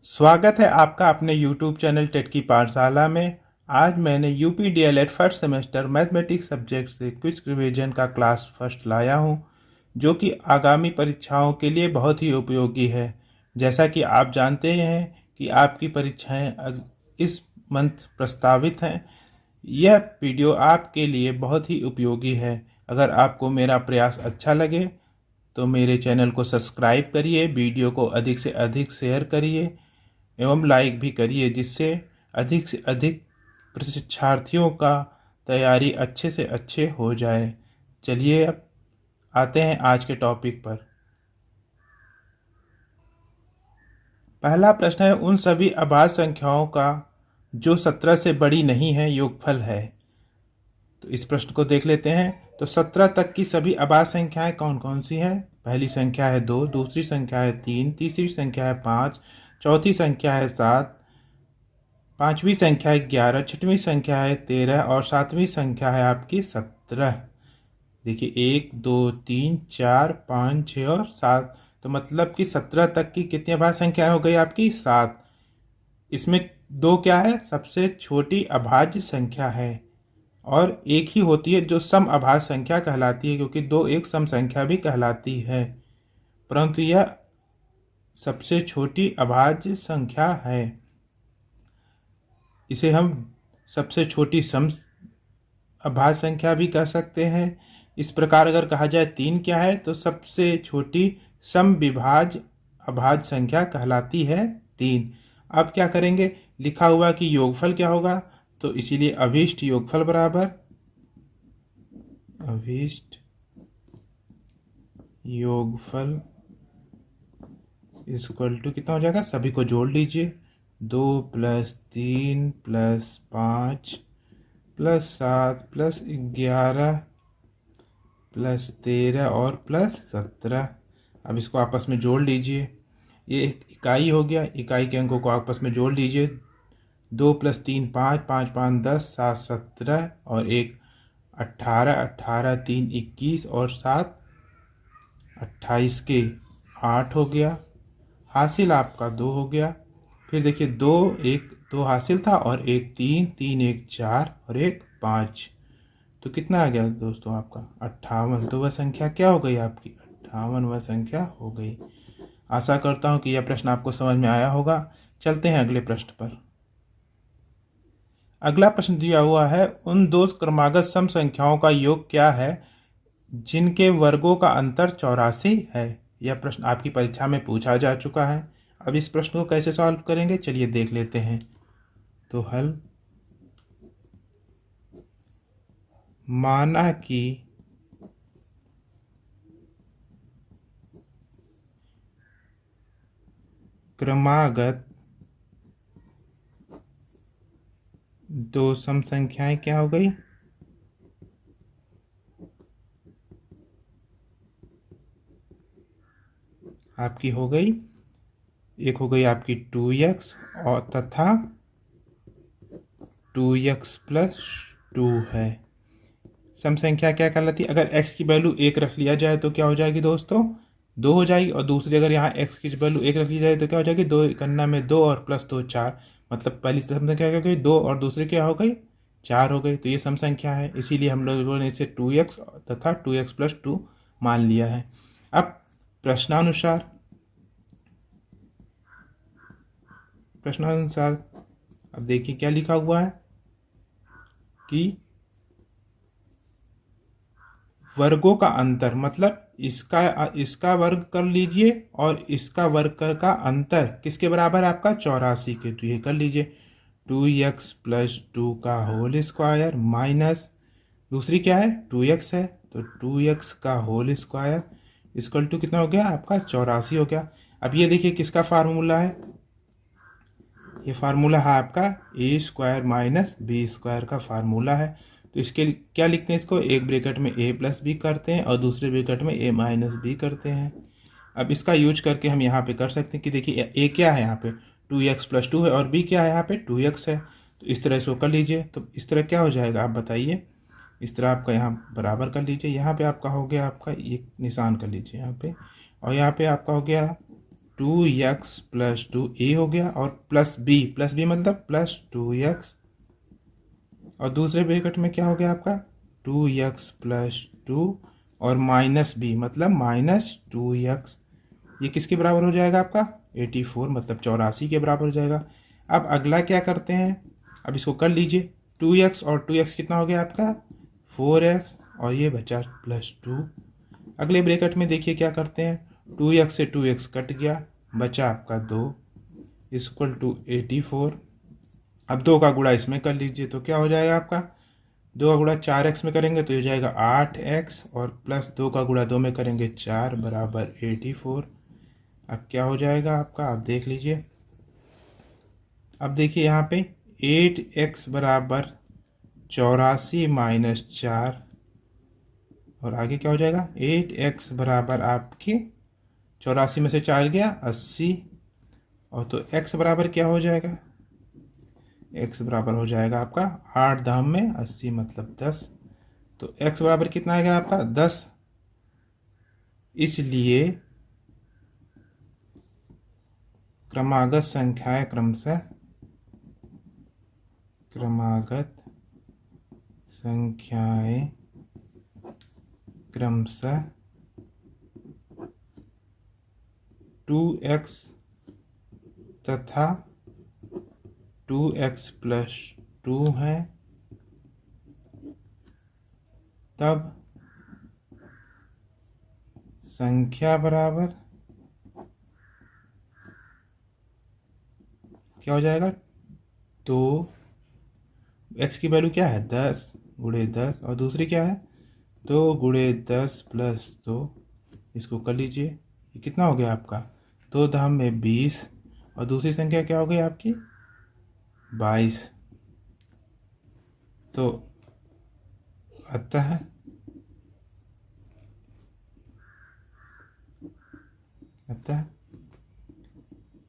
स्वागत है आपका अपने YouTube चैनल टेट की पाठशाला में। आज मैंने UP DElEd first semester mathematics subject से क्विज रिवीजन का क्लास फर्स्ट लाया हूं, जो कि आगामी परीक्षाओं के लिए बहुत ही उपयोगी है। जैसा कि आप जानते हैं कि आपकी परीक्षाएं इस मंथ प्रस्तावित हैं। यह वीडियो आपके लिए बहुत ही उपयोगी है। अगर आपको मेरा प्रयास अच्छा लगे तो मेरे चैनल को सब्सक्राइब करिए, वीडियो को अधिक से अधिक शेयर करिए एवं लाइक भी करिए, जिससे अधिक से अधिक परीक्षार्थियों का तैयारी अच्छे से अच्छे हो जाए। चलिए अब आते हैं आज के टॉपिक पर। पहला प्रश्न है, उन सभी अभाज्य संख्याओं का जो 17 से बड़ी नहीं है योगफल है। तो इस प्रश्न को देख लेते हैं। तो 17 तक की सभी अभाज्य संख्याएं कौन कौन सी हैं? पहली संख्या है 2, दूसरी संख्या है 3, तीसरी संख्या है 5, चौथी संख्या है 7, पांचवी संख्या है 11, छठवीं संख्या है 13 और सातवीं संख्या है आपकी 17। देखिए 1 2 3 4 5 6 और 7, तो मतलब कि 17 तक की कितनी अभाज्य संख्याएं हो गई आपकी? 7। इसमें दो क्या है? सबसे छोटी अभाज्य संख्या है और एक ही होती है जो सम अभाज्य संख्या कहलाती है, क्योंकि दो एक सम संख्या भी कहलाती है, परंतु यह सबसे छोटी अभाज्य संख्या है। इसे हम सबसे छोटी सम अभाज्य संख्या भी कह सकते हैं। इस प्रकार अगर कहा जाए 3 क्या है, तो सबसे छोटी सम विभाज्य अभाज्य संख्या कहलाती है 3। अब क्या करेंगे? लिखा हुआ कि योगफल क्या होगा, तो इसीलिए अभीष्ट योगफल बराबर अभीष्ट योगफल इक्वल टू कितना हो जाएगा? सभी को जोड़ लीजिए। 2 + 3 + 5 + 7 + 11 + 13 और +17। अब इसको आपस में जोड़ लीजिए। ये एक इकाई हो गया, इकाई के अंकों को आपस में जोड़ लीजिए। 2 + 3 5, 5 5 10, 7 17 और 1 18, 18 3 21 और 7 28 के 8 हो गया। हासिल आपका 2 हो गया। फिर देखिए 2 1 2 हासिल था और 1 3 3 1 4 और 1 5, तो कितना आ गया दोस्तों आपका? 58। तो वह संख्या क्या हो गई आपकी? 58 वह संख्या हो गई। आशा करता हूँ कि यह प्रश्न आपको समझ में आया होगा। चलते हैं अगले प्रश्न पर। अगला प्रश्न दिया हुआ है, उन दो क्रमागत सम संख्याओं का योग क्या है जिनके वर्गों का अंतर 84 है। यह प्रश्न आपकी परीक्षा में पूछा जा चुका है। अब इस प्रश्न को कैसे सॉल्व करेंगे, चलिए देख लेते हैं। तो हल, माना कि क्रमागत दो सम संख्याएं क्या हो गई? आपकी हो गई, एक हो गई आपकी 2x और तथा 2x + 2 है। सम संख्या क्या कहलाती है? अगर x की वैल्यू 1 रख लिया जाए तो क्या हो जाएगी दोस्तों? 2 हो जाएगी। और दूसरी अगर यहाँ x की वैल्यू 1 रख ली जाए तो क्या हो जाएगी? 2 गणना में 2 और +2 4, मतलब पहली सम संख्या क्या हो गई? 2 और दूसरी क्या हो गई? 4 हो गई। तो ये सम संख्या है, इसीलिए हम लोगों ने इसे 2x तथा 2x + 2 मान लिया है। अब प्रश्नानुसार अब देखिए क्या लिखा हुआ है कि वर्गों का अंतर, मतलब इसका वर्ग कर लीजिए और इसका वर्ग का अंतर किसके बराबर है आपका? 84 के। तो ये कर लीजिए 2x + 2 का होल स्क्वायर माइनस दूसरी क्या है? 2x है, तो 2x का होल स्क्वायर इक्वल टू कितना हो गया आपका? 84 हो गया। अब ये देखिए किसका फार्मूला है? ये फार्मूला है आपका a² - b² का फार्मूला है। तो इसके क्या लिखते हैं? इसको एक ब्रैकेट में a + b करते हैं और दूसरे ब्रैकेट में a - b करते हैं। अब इसका यूज करके हम यहाँ पे कर सकते हैं कि देखिए a क्या है यहाँ पे? 2x + 2 है और b क्या है यहाँ पे? 2x है। तो इस तरह इसको कर लीजिए। तो इस तरह क्या हो जाएगा आप बताइए? इस तरह आपका यहाँ बराबर कर लीजिए। यहाँ पे आपका हो गया, आपका एक निशान कर लीजिए यहाँ पे, और यहाँ पे आपका हो गया 2x+2 हो गया, और प्लस बी मतलब +2x, और दूसरे ब्रैकेट में क्या हो गया आपका 2x+2 और -b मतलब -2x। ये किसके बराबर हो जाएगा आपका 84 मतलब 84 के बराबर हो जाएगा। अब अगला क्या करते हैं, अब इसको कर लीजिए। 2x और 2x कितना हो गया आपका 4x, और ये बचा +2। अगले ब्रैकेट में देखिए क्या करते हैं, 2x से 2x कट गया, बचा आपका 2 = 84। अब 2 का गुणा इसमें कर लीजिए तो क्या हो जाएगा आपका, 2 का गुणा 4x में करेंगे तो ये जाएगा 8x, और +2 का गुणा 2 में करेंगे 4 बराबर 84। अब क्या हो जाएगा आपका, आप देख लीजिए। अब देखिए यहाँ पे 8x बराबर 84 - 4, और आगे क्या हो जाएगा 8x बराबर आपके 84 में से 4 गया 80, और तो x बराबर क्या हो जाएगा, x बराबर हो जाएगा आपका 8 दाम में 80 मतलब 10। तो x बराबर कितना आएगा आपका 10। इसलिए क्रमागत संख्याएं क्रमशः 2x तथा 2x+2 है, तब संख्या बराबर क्या हो जाएगा, तो x की वैल्यू क्या है 10 × 10, और दूसरी क्या है 2 × 10 + 2। इसको कर लीजिए, ये कितना हो गया आपका 2 धाम में 20, और दूसरी संख्या क्या हो गई आपकी 22। तो अतः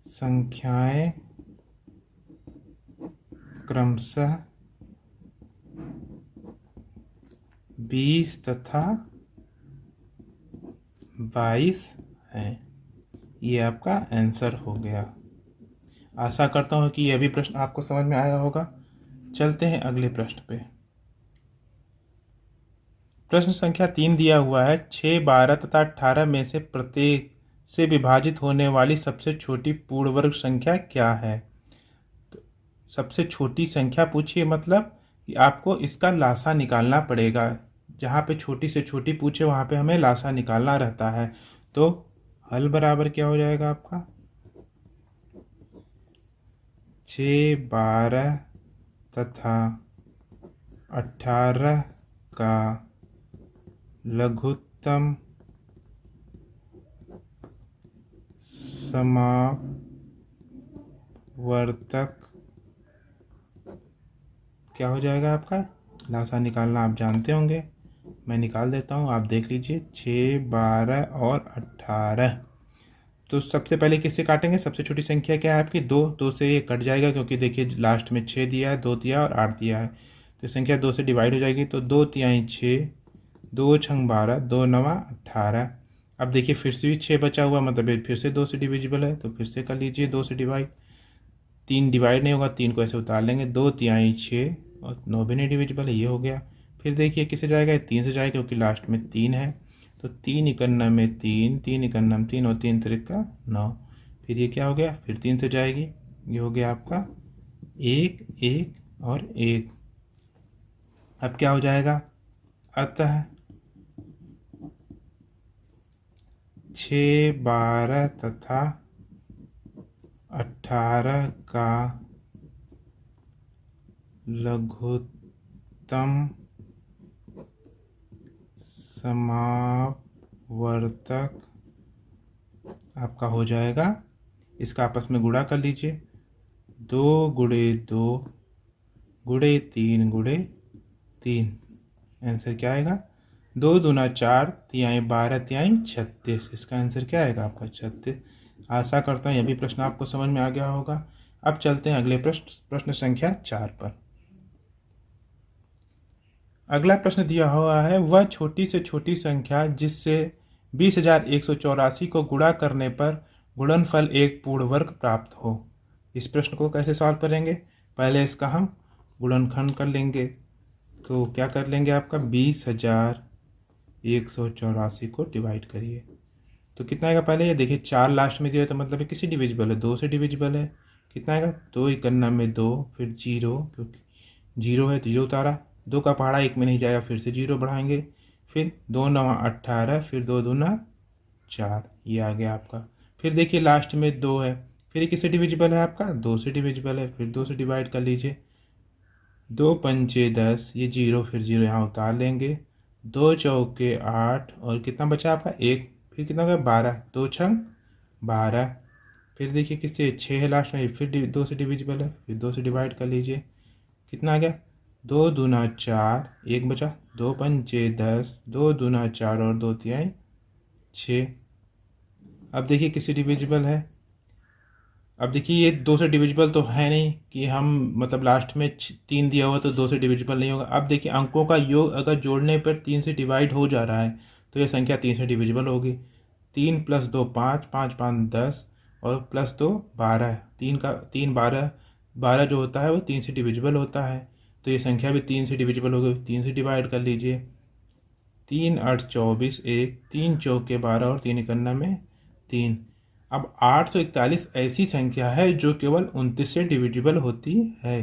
संख्याएं क्रमशः 20 तथा 22 हैं। ये आपका आंसर हो गया। आशा करता हूँ कि यह भी प्रश्न आपको समझ में आया होगा। चलते हैं अगले प्रश्न पे। प्रश्न संख्या 3 दिया हुआ है, 6, 12 तथा 18 में से प्रत्येक से विभाजित होने वाली सबसे छोटी पूर्ण वर्ग संख्या क्या है। तो सबसे छोटी संख्या पूछिए, मतलब कि आपको इसका लासा निकालना पड़ेगा। जहाँ पे छोटी से छोटी पूछे वहाँ पे हमें लासा निकालना रहता है। तो हल बराबर क्या हो जाएगा आपका 6, 12 तथा 18 का लघुत्तम समावर्तक क्या हो जाएगा आपका, लासा निकालना आप जानते होंगे, मैं निकाल देता हूँ, आप देख लीजिए। 6, 12 और 18। तो सबसे पहले किससे काटेंगे, सबसे छोटी संख्या क्या है आपकी 2, 2 से ये कट जाएगा क्योंकि देखिए लास्ट में 6 दिया है, 2 दिया और 8 दिया है, तो संख्या 2 से डिवाइड हो जाएगी। तो 2 तिहाई 6, 2 छंग 12, 2 नवा 18। अब देखिए फिर से भी 6 बचा हुआ, मतलब ये फिर से 2 से डिविजिबल है, तो फिर से कर लीजिए 2 से डिवाइड। 3 डिवाइड नहीं होगा, 3 को ऐसे उतार लेंगे, 2 तिहाई 6 और 9 भी नहीं डिविजिबल है, ये हो गया। फिर देखिए किससे जाएगा, 3 से जाएगा क्योंकि लास्ट में 3 है, तो 3 इकन्ना में 3, 3 इकन्ना में 3 और 3 त्रिका 9। फिर ये क्या हो गया, फिर 3 से जाएगी, ये हो गया आपका 1, 1 और 1। अब क्या हो जाएगा, अतः 6, 12 तथा 18 का लघुत्तम समावर्तक आपका हो जाएगा, इसका आपस में गुणा कर लीजिए, 2 × 2 × 3 × 3। आंसर क्या आएगा, 2 दूना 4, तिहाई 12, तिहाई 36। इसका आंसर क्या आएगा आपका 36। आशा करता हूँ यह भी प्रश्न आपको समझ में आ गया होगा। अब चलते हैं अगले प्रश्न संख्या 4 पर। अगला प्रश्न दिया हुआ है, वह छोटी से छोटी संख्या जिससे 20,184 को गुणा करने पर गुणनफल एक पूर्ण वर्ग प्राप्त हो। इस प्रश्न को कैसे सॉल्व करेंगे? पहले इसका हम गुणनखंड कर लेंगे। तो क्या कर लेंगे, आपका 20,184 को डिवाइड करिए तो कितना आएगा। पहले ये देखिए 4 लास्ट में दिया है तो मतलब ये किसी डिविजिबल है, 2 से डिविजिबल है। कितना आएगा, 2 इकन्ना में 2, फिर 0, क्योंकि 0 है तो 0 उतारा, 2 का पहाड़ा 1 में नहीं जाएगा, फिर से 0 बढ़ाएंगे, फिर 2 9 18, फिर 2 दूना 4, ये आ गया आपका। फिर देखिए लास्ट में 2 है, फिर ये किससे डिविजिबल है आपका, 2 से डिविजिबल है, फिर 2 से डिवाइड कर लीजिए, 2 पंचे 10, ये 0, फिर 0 यहाँ उतार लेंगे, 2 चौके 8, और कितना बचा आपका 1, फिर कितना हो गया 12, 2 छंग 12। फिर देखिए किससे 6 है लास्ट में, फिर 2 से डिविजिबल है, फिर 2 से डिवाइड कर लीजिए, कितना आ गया 2 दूना 4, 1 बचा, 2 पंचे 10, 2 दूना 4 और 2 तिहाई 6। अब देखिए किससे डिविजिबल है। अब देखिए ये 2 से डिविजिबल तो है नहीं कि हम मतलब लास्ट में 3 दिया हुआ तो 2 से डिविजिबल नहीं होगा। अब देखिए अंकों का योग अगर जोड़ने पर 3 से डिवाइड हो जा रहा है तो ये संख्या 3 से डिविजिबल होगी। 3 + 2 5, 5 5 10 और +2 12, 3 12, 12 जो होता है वो 3 से डिविजिबल होता है, तो ये संख्या भी 3 से डिविजिबल होगी। 3 से डिवाइड कर लीजिए, 3 8 24, 1, 3 चौके 12 और 3 इकन्ना में 3। अब 841 ऐसी संख्या है जो केवल 29 से डिविजिबल होती है,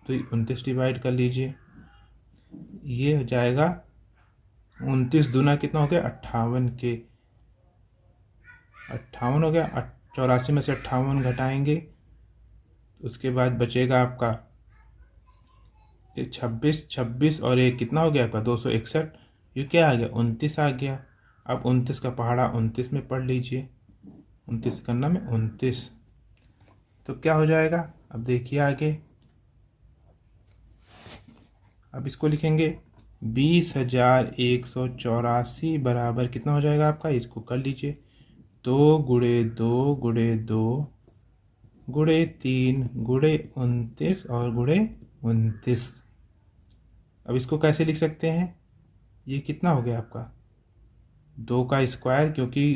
तो 29 डिवाइड कर लीजिए, ये हो जाएगा 29 दूना कितना हो गया 58 के 58 हो गया। 84 में से 58 घटाएंगे, उसके बाद बचेगा आपका 26 और एक कितना हो गया आपका 261, ये क्या आ गया 29 आ गया। अब 29 का पहाड़ा 29 में पढ़ लीजिए, 29 करना में 29, तो क्या हो जाएगा। अब देखिए आगे, अब इसको लिखेंगे 20,184 बराबर कितना हो जाएगा आपका, इसको कर लीजिए 2 गुणे 2 गुणे 2 गुणे 3 गुणे 29 और गुणे 29। अब इसको कैसे लिख सकते हैं, ये कितना हो गया आपका 2 का स्क्वायर, क्योंकि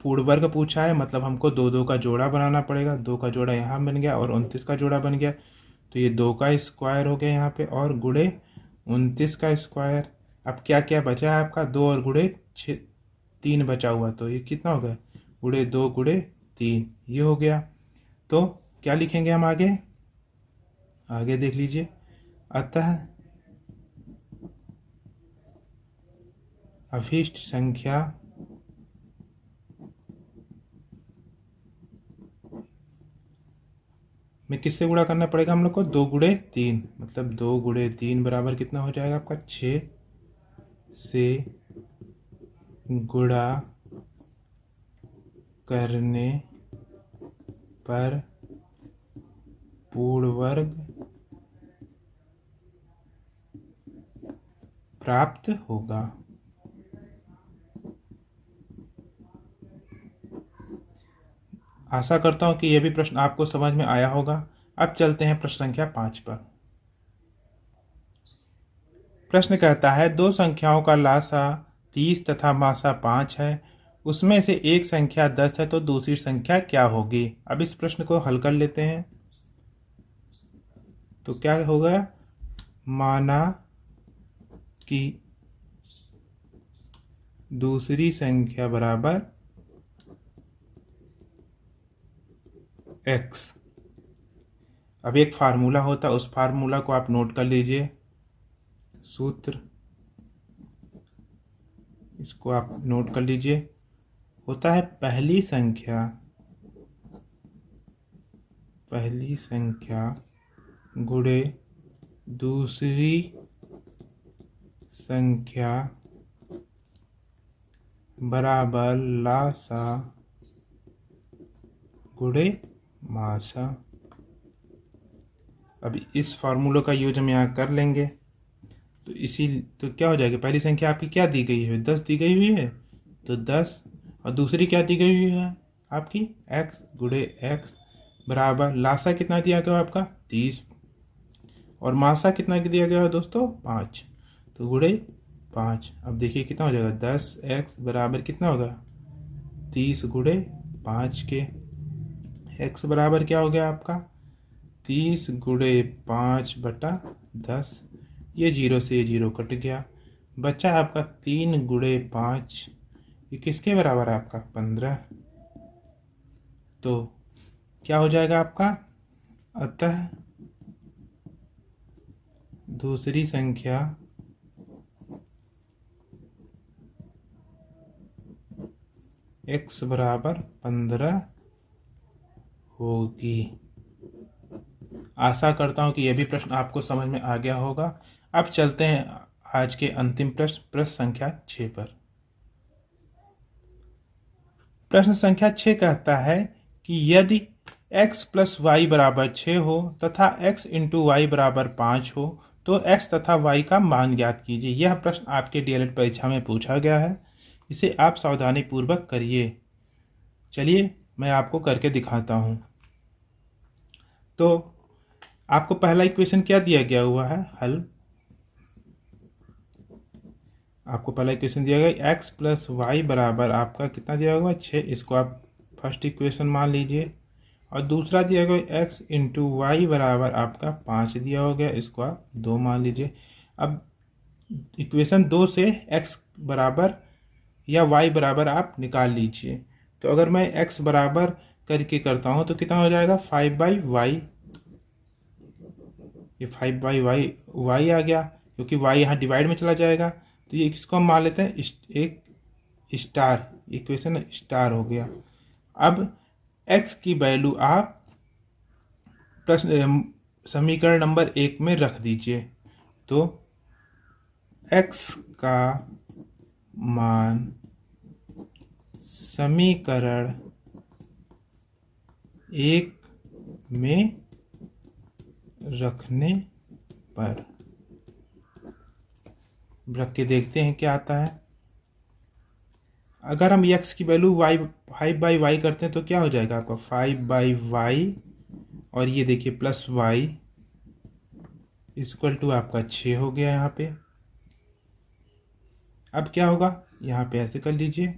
पूर्ण वर्ग पूछा है मतलब हमको 2 2 का जोड़ा बनाना पड़ेगा। 2 का जोड़ा यहाँ बन गया और 29 का जोड़ा बन गया, तो ये 2 का स्क्वायर हो गया यहाँ पे, और गुणे 29 का स्क्वायर। अब क्या क्या बचा है आपका, 2 और गुणे 3 बचा हुआ, तो ये कितना हो गया गुणे 2 गुणे 3, ये हो गया। तो क्या लिखेंगे हम आगे, आगे देख लीजिए। अतः अभिष्ट संख्या में किससे गुणा करना पड़ेगा हम लोग को, 2 गुणे 3, मतलब 2 गुणे 3 बराबर कितना हो जाएगा आपका 6 से गुणा करने पर पूर्ण वर्ग प्राप्त होगा। आशा करता हूँ कि यह भी प्रश्न आपको समझ में आया होगा। अब चलते हैं प्रश्न संख्या 5 पर। प्रश्न कहता है दो संख्याओं का लासा 30 तथा मासा 5 है, उसमें से एक संख्या 10 है तो दूसरी संख्या क्या होगी। अब इस प्रश्न को हल कर लेते हैं। तो क्या होगा, माना कि दूसरी संख्या बराबर x। अब एक फार्मूला होता है, उस फार्मूला को आप नोट कर लीजिए। सूत्र इसको आप नोट कर लीजिए, होता है पहली संख्या गुणे दूसरी संख्या बराबर लासा गुणे मासा। अब इस फार्मूले का यूज हम यहाँ कर लेंगे, तो क्या हो जाएगा, पहली संख्या आपकी क्या दी गई है 10 दी गई हुई है, तो 10, और दूसरी क्या दी गई हुई है आपकी x गुणे x बराबर लासा कितना दिया गया आपका 30, और मासा कितना दिया गया है दोस्तों 5, तो गुणे 5। अब देखिए कितना हो जाएगा 10x बराबर कितना होगा 30 गुणे 5 के। x बराबर क्या हो गया आपका 30 गुणे 5/10। ये 0 से ये 0 कट गया, बचा आपका 3 गुणे 5। ये किसके बराबर है आपका 15। तो क्या हो जाएगा आपका, अतः दूसरी संख्या x बराबर 15 होगी। आशा करता हूं कि यह भी प्रश्न आपको समझ में आ गया होगा। अब चलते हैं आज के अंतिम प्रश्न, प्रश्न संख्या 6 पर। प्रश्न संख्या 6 कहता है कि यदि x प्लस वाई बराबर 6 हो तथा x इंटू वाई बराबर 5 हो तो x तथा y का मान ज्ञात कीजिए। यह प्रश्न आपके डीएलएड परीक्षा में पूछा गया है, इसे आप सावधानी पूर्वक करिए। चलिए मैं आपको करके दिखाता हूं। तो आपको पहला इक्वेशन क्या दिया गया हुआ है, हल। आपको पहला इक्वेशन दिया गया x प्लस वाई बराबर आपका कितना दिया हुआ 6, इसको आप फर्स्ट इक्वेशन मान लीजिए। और दूसरा दिया गया x इंटू वाई बराबर आपका 5 दिया हो गया, इसको आप 2 मान लीजिए। अब इक्वेशन 2 से x बराबर या y बराबर आप निकाल लीजिए। तो अगर मैं x बराबर करके करता हूँ तो कितना हो जाएगा 5/y। ये 5/y y आ गया, क्योंकि y यहाँ डिवाइड में चला जाएगा। तो ये इसको हम मान लेते हैं एक स्टार, इक्वेशन स्टार हो गया। अब x की वैल्यू आप प्रश्न समीकरण नंबर 1 में रख दीजिए। तो x का मान समीकरण 1 में रखने पर रख के देखते हैं क्या आता है। अगर हम x की वैल्यू y 5/y करते हैं तो क्या हो जाएगा आपका 5/y, और ये देखिए प्लस y इक्वल टू आपका 6 हो गया यहाँ पे। अब क्या होगा, यहाँ पे ऐसे कर लीजिए।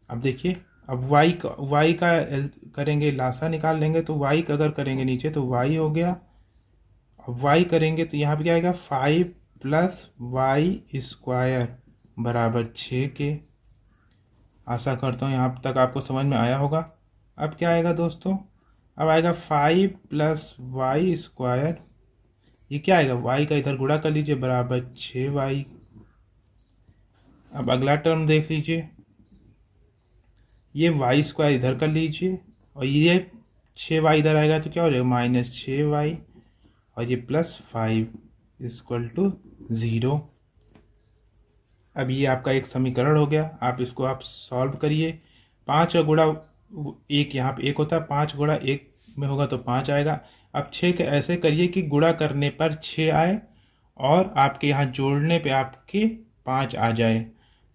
अब देखिए, अब y का करेंगे, लासा निकाल लेंगे तो y का अगर करेंगे नीचे तो y हो गया। अब y करेंगे तो यहाँ पे क्या आएगा 5 प्लस वाई स्क्वायर बराबर 6 के। आशा करता हूँ यहाँ तक आपको समझ में आया होगा। अब क्या आएगा दोस्तों, अब आएगा 5 प्लस वाई स्क्वायर, ये क्या आएगा y का इधर गुणा कर लीजिए बराबर 6y। अब अगला टर्म देख लीजिए, ये वाई स्क्वायर इधर कर लीजिए और ये 6y इधर आएगा तो क्या हो जाएगा -6y, और ये +5 इक्वल टू 0। अब ये आपका एक समीकरण हो गया। आप इसको आप सॉल्व करिए। 5 का गुणा 1, यहाँ पे 1 होता है, 5 गुणा 1 में होगा तो 5 आएगा। अब 6 के ऐसे करिए कि गुणा करने पर 6 आए और आपके यहाँ जोड़ने पे आपके 5 आ जाए।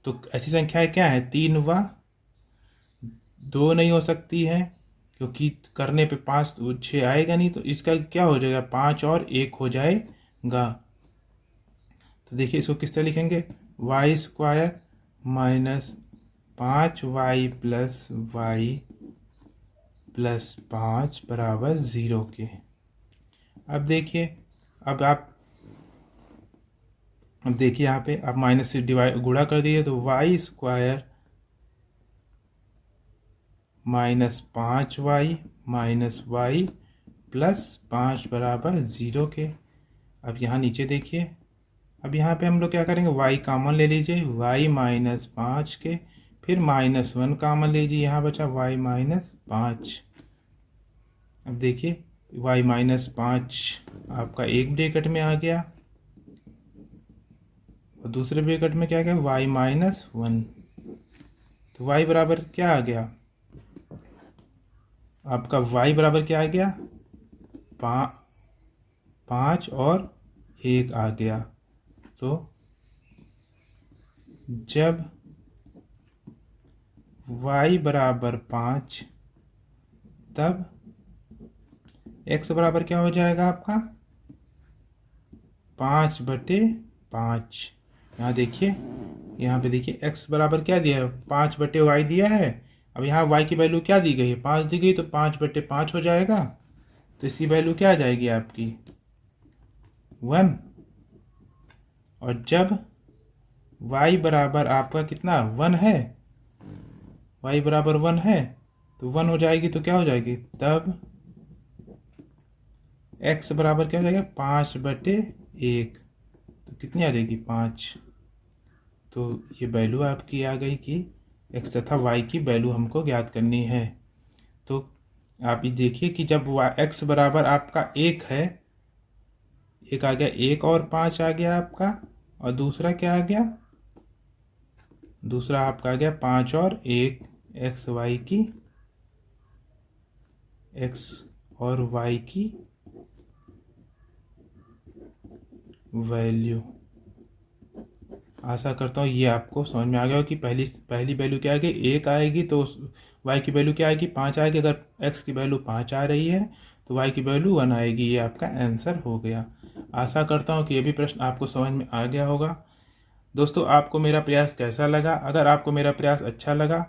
तो ऐसी संख्याएं क्या है 3 व 2 नहीं हो सकती है, क्योंकि करने पे 5 6 आएगा नहीं। तो इसका क्या हो जाएगा 5 और 1 हो जाएगा। तो देखिए इसको किस तरह लिखेंगे, y square minus 5y plus y plus 5 बराबर 0 के। अब देखिए, अब देखिए यहाँ पे आप माइनस से डिवाइड गुणा कर दिए तो y square minus 5y minus y plus 5 बराबर 0 के। अब यहाँ नीचे देखिए, अब यहाँ पे हम लोग क्या करेंगे y कॉमन ले लीजिए, y माइनस 5 के, फिर -1 कॉमन लीजिए, यहाँ बचा y माइनस 5। अब देखिए y माइनस 5 आपका एक ब्रैकेट में आ गया और दूसरे ब्रैकेट में क्या गया y माइनस 1। तो y बराबर क्या आ गया आपका, y बराबर क्या आ गया 5 और 1 आ गया। तो जब y बराबर 5 तब x बराबर क्या हो जाएगा आपका 5/5। यहाँ देखिए, यहाँ पे देखिए x बराबर क्या दिया है 5/y दिया है, अब यहाँ y की वैल्यू क्या दी गई है, 5 दी गई, तो 5/5 हो जाएगा। तो इसकी वैल्यू क्या आ जाएगी आपकी 1। और जब y बराबर आपका कितना 1 है, y बराबर 1 है, तो 1 हो जाएगी, तो क्या हो जाएगी, तब x बराबर क्या हो जाएगा 5/1। तो कितनी आ जाएगी 5। तो ये वैल्यू आपकी आ गई कि x तथा y की वैल्यू हमको ज्ञात करनी है। तो आप ये देखिए कि जब x बराबर आपका 1 है, एक आ गया 1 और 5 आ गया आपका, और दूसरा क्या आ गया, दूसरा आपका आ गया 5 और 1, x और y की वैल्यू। आशा करता हूँ ये आपको समझ में आ गया हो कि पहली वैल्यू क्या आएगी, 1 आएगी, तो y की वैल्यू क्या आएगी 5 आएगी। अगर x की वैल्यू 5 आ रही है तो y की वैल्यू 1 आएगी। ये आपका आंसर हो गया। आशा करता हूँ कि ये भी प्रश्न आपको समझ में आ गया होगा। दोस्तों, आपको मेरा प्रयास कैसा लगा? अगर आपको मेरा प्रयास अच्छा लगा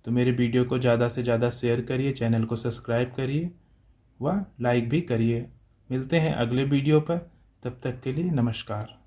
तो मेरे वीडियो को ज़्यादा से ज़्यादा शेयर करिए, चैनल को सब्सक्राइब करिए व लाइक भी करिए। मिलते हैं अगले वीडियो पर, तब तक के लिए नमस्कार।